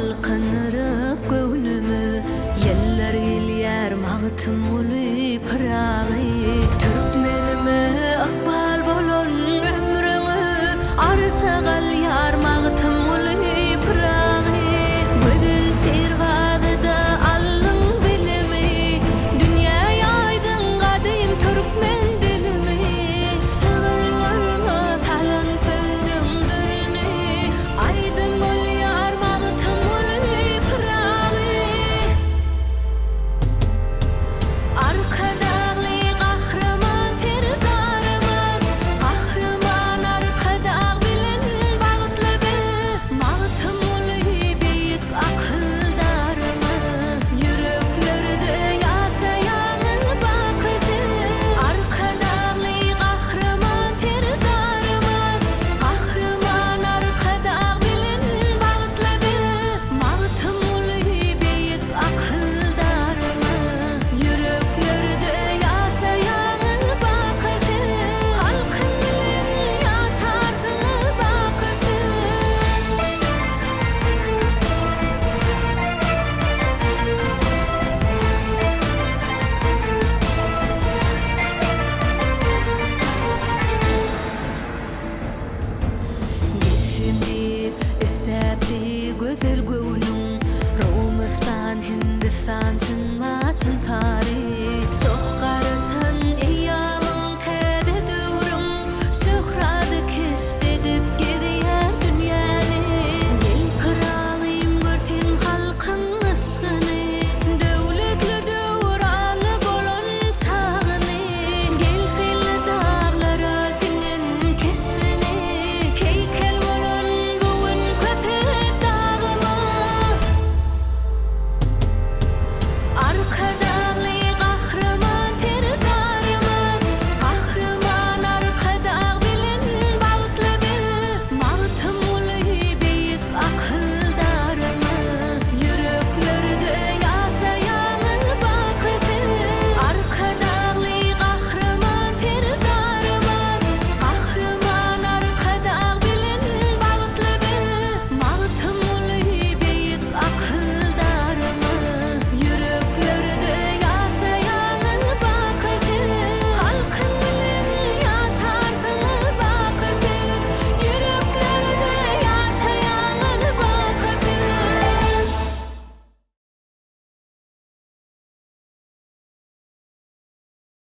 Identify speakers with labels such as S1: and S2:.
S1: halkynyrıp göwnümi yeller ilýär magtym uly pyragy türkmenime akbal bolan ömrüňi arsa galyar magtym uly pyragy bedel şergadyda allyň bilimi dünýäýe aýdyn gadym türkmen dilimi şagyrlarga salan söýüňdirini aýdym bolýar magtym uly pyragy arkadagly gahraman ferdarman gahraman arkadag bilen bagtlygy magtym uly beýik akyldarman yüreklerde ýaşaýan bakyty arkadagly gahraman ferdarman gahraman arkadag bilen bagtlygy magtym uly beýik akyldarman yüreklerde ýaşaýan bakyty halkym bilen ýaşarsyň bakyty Geçimdi, istäpli gözel göwnüň Rumistan, Hindistan, Çynma, Çyntar